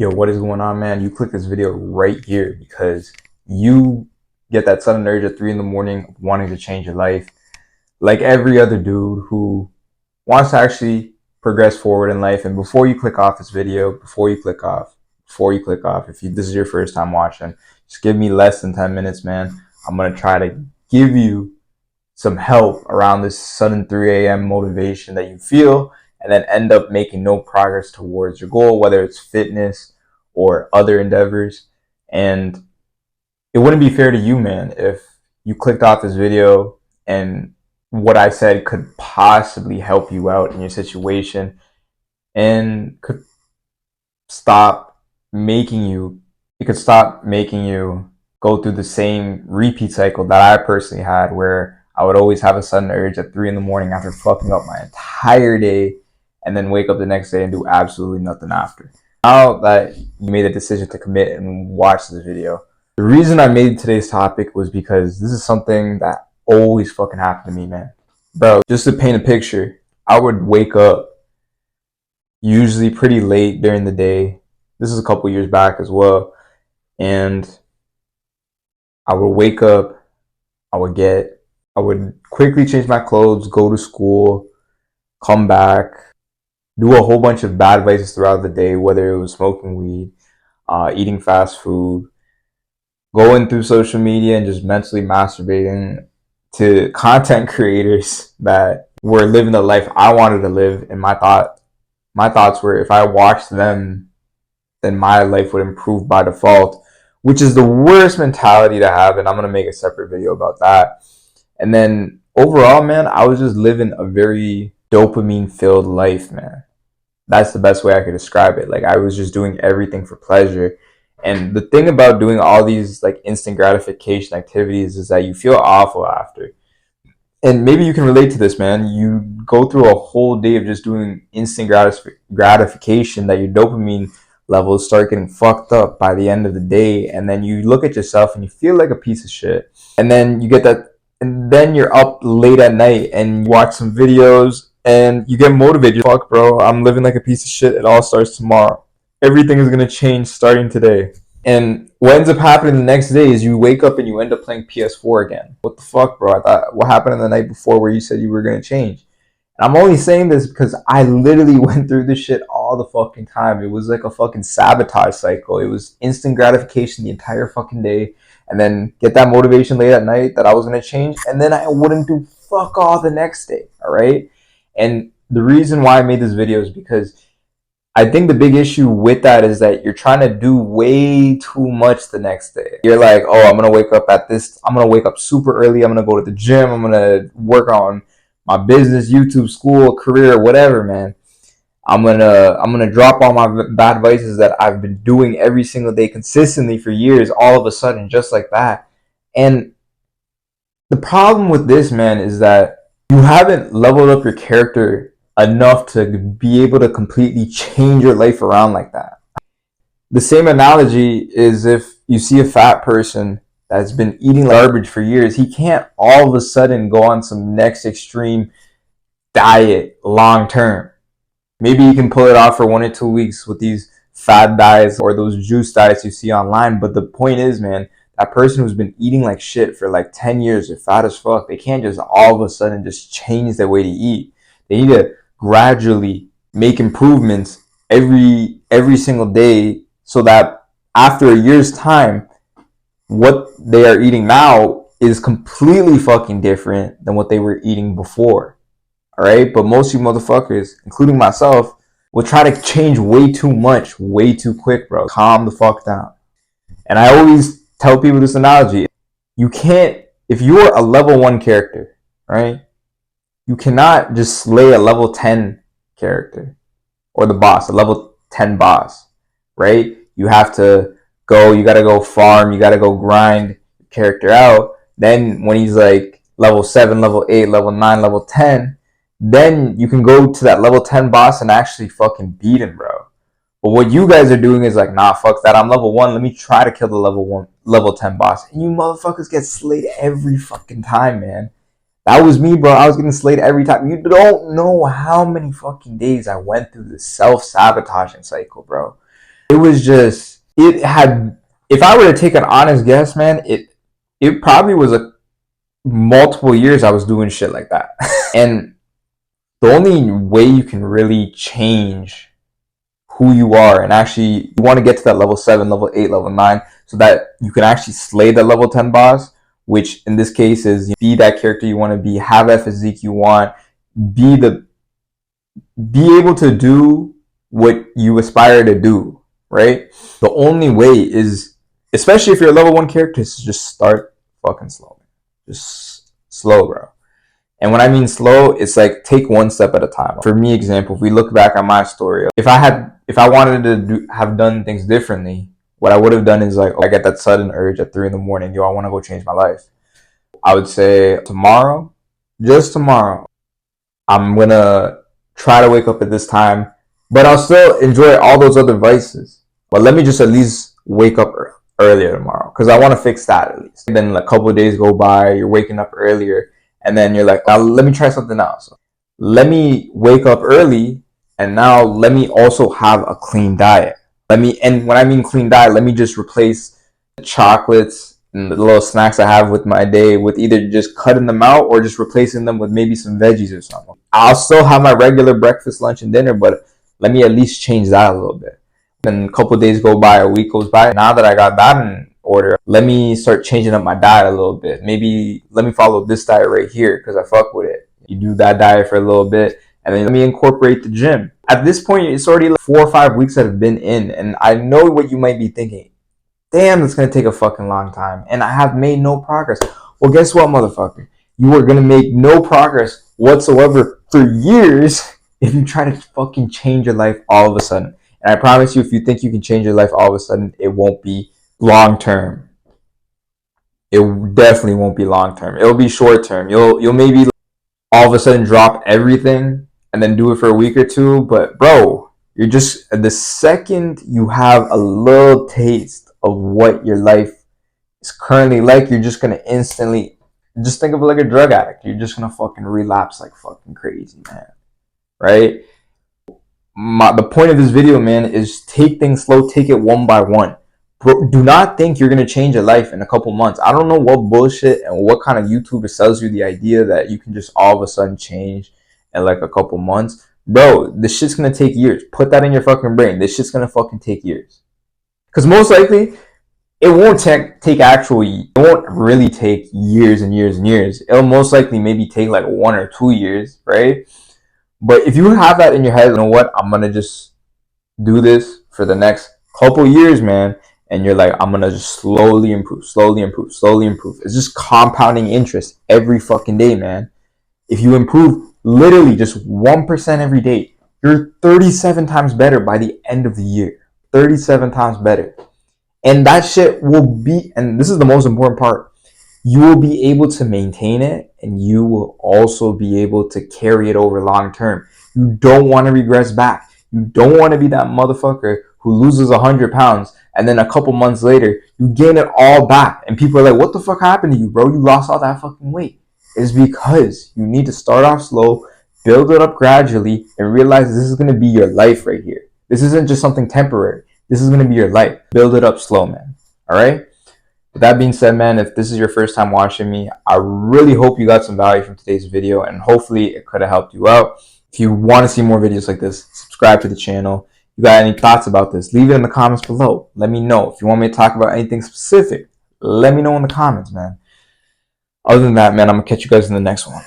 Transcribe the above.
Yo, what is going on, man? You click this video right here because you get that sudden urge at 3 in the morning wanting to change your life. Like every other dude who wants to actually progress forward in life. And before you click off this video, if this is your first time watching, just give me less than 10 minutes, man. I'm going to try to give you some help around this sudden 3 a.m. motivation that you feel and then end up making no progress towards your goal, whether it's fitness or other endeavors. And it wouldn't be fair to you, man, if you clicked off this video and what I said could possibly help you out in your situation and could stop making you, it could stop making you go through the same repeat cycle that I personally had, where I would always have a sudden urge at 3 in the morning after fucking up my entire day and then wake up the next day and do absolutely nothing after. Now that you made a decision to commit and watch this video, the reason I made today's topic was because this is something that always fucking happened to me, man. Bro, just to paint a picture, I would wake up usually pretty late during the day. This is a couple years back as well. And I would wake up, I would quickly change my clothes, go to school, come back, do a whole bunch of bad vices throughout the day, whether it was smoking weed, eating fast food, going through social media and just mentally masturbating to content creators that were living the life I wanted to live. And my thoughts were, if I watched them, then my life would improve by default, which is the worst mentality to have. And I'm going to make a separate video about that. And then overall, man, I was just living a very dopamine filled life, man. That's the best way I could describe it. Like, I was just doing everything for pleasure. And the thing about doing all these like instant gratification activities is that you feel awful after. And maybe you can relate to this, man. You go through a whole day of just doing instant gratification that your dopamine levels start getting fucked up by the end of the day. And then you look at yourself and you feel like a piece of shit. And then you get that, and then you're up late at night and you watch some videos and you get motivated. Fuck, bro, I'm living like a piece of shit. It all starts tomorrow. Everything is going to change starting today. And what ends up happening the next day is you wake up and you end up playing PS4 again. What the fuck, bro? I thought, what happened the night before where you said you were going to change? And I'm only saying this because I literally went through this shit all the fucking time. It was like a fucking sabotage cycle. It was instant gratification the entire fucking day, and then get that motivation late at night that I was going to change, and then I wouldn't do fuck all the next day, all right? And the reason why I made this video is because I think the big issue with that is that you're trying to do way too much the next day. You're like, oh, I'm going to wake up super early. I'm going to go to the gym. I'm going to work on my business, YouTube, school, career, whatever, man. I'm going to drop all my bad vices that I've been doing every single day consistently for years, all of a sudden, just like that. And the problem with this, man, is that you haven't leveled up your character enough to be able to completely change your life around like that. The same analogy is if you see a fat person that's been eating garbage for years, he can't all of a sudden go on some next extreme diet long term. Maybe you can pull it off for 1 or 2 weeks with these fad diets or those juice diets you see online. But the point is, man, that person who's been eating like shit for like 10 years, they're fat as fuck. They can't just all of a sudden just change their way to eat. They need to gradually make improvements every single day, so that after a year's time, what they are eating now is completely fucking different than what they were eating before. All right, but most of you motherfuckers, including myself, will try to change way too much, way too quick, bro. Calm the fuck down. And I always tell people this analogy. You can't, if you're a level 1 character, right? You cannot just slay a level 10 character or the boss, a level 10 boss, right? You have to go, you got to go farm, you got to go grind your character out. Then when he's like level 7, level 8, level 9, level 10, then you can go to that level 10 boss and actually fucking beat him, bro. But what you guys are doing is like, nah, fuck that. I'm level 1. Let me try to kill the level 10 boss. And you motherfuckers get slayed every fucking time, man. That was me, bro. I was getting slayed every time. You don't know how many fucking days I went through this self-sabotaging cycle, bro. It was just, it had, if I were to take an honest guess, man, it probably was a multiple years I was doing shit like that. And the only way you can really change who you are, and actually you want to get to that level 7, level 8, level 9, so that you can actually slay the level 10 boss, which in this case is be that character you want to be, have that physique you want, be able to do what you aspire to do, right? The only way is, especially if you're a level 1 character, is to just start fucking slow. Just slow, bro. And when I mean slow, it's like take one step at a time. For me, example, if we look back on my story, if I wanted to have done things differently, what I would have done is like, I get that sudden urge at 3 in the morning, yo, I want to go change my life. I would say tomorrow, just tomorrow, I'm gonna try to wake up at this time, but I'll still enjoy all those other vices. But let me just at least wake up earlier tomorrow, because I want to fix that at least. And then a couple of days go by, you're waking up earlier, and then you're like, let me try something else. Let me wake up early, and now let me also have a clean diet. And when I mean clean diet, let me just replace the chocolates and the little snacks I have with my day with either just cutting them out or just replacing them with maybe some veggies or something. I'll still have my regular breakfast, lunch, and dinner, but let me at least change that a little bit. Then a couple of days go by, a week goes by. Now that I got that in order, let me start changing up my diet a little bit. Maybe let me follow this diet right here because I fuck with it. You do that diet for a little bit, and then let me incorporate the gym. At this point, it's already like 4 or 5 weeks that have been in, and I know what you might be thinking. Damn, it's gonna take a fucking long time, and I have made no progress. Well, guess what, motherfucker? You are gonna make no progress whatsoever for years if you try to fucking change your life all of a sudden. And I promise you, if you think you can change your life all of a sudden, it won't be long term. It definitely won't be long term. It'll be short term. You'll maybe all of a sudden drop everything and then do it for a week or two. But bro, you're just, the second you have a little taste of what your life is currently like, you're just gonna instantly, just think of it like a drug addict. You're just gonna fucking relapse like fucking crazy, man. Right? The point of this video, man, is take things slow, take it one by one. Bro, do not think you're going to change your life in a couple months. I don't know what bullshit and what kind of YouTuber sells you the idea that you can just all of a sudden change in like a couple months. Bro, this shit's going to take years. Put that in your fucking brain. This shit's going to fucking take years. Because most likely, it won't it won't really take years and years and years. It'll most likely maybe take like 1 or 2 years, right? But if you have that in your head, you know what? I'm going to just do this for the next couple years, man. And you're like, I'm going to just slowly improve, slowly improve, slowly improve. It's just compounding interest every fucking day, man. If you improve literally just 1% every day, you're 37 times better by the end of the year. 37 times better. And that shit will be, and this is the most important part, you will be able to maintain it, and you will also be able to carry it over long term. You don't want to regress back. You don't want to be that motherfucker who loses 100 pounds and then a couple months later you gain it all back and people are like, what the fuck happened to you, bro? You lost all that fucking weight. It's because you need to start off slow, build it up gradually, and realize this is going to be your life right here. This isn't just something temporary. This is going to be your life. Build it up slow, man. All right? With that being said, man, if this is your first time watching me, I really hope you got some value from today's video, and hopefully it could have helped you out. If you want to see more videos like this, subscribe to the channel. If you got any thoughts about this, leave it in the comments below. Let me know. If you want me to talk about anything specific, let me know in the comments, man. Other than that, man, I'm going to catch you guys in the next one.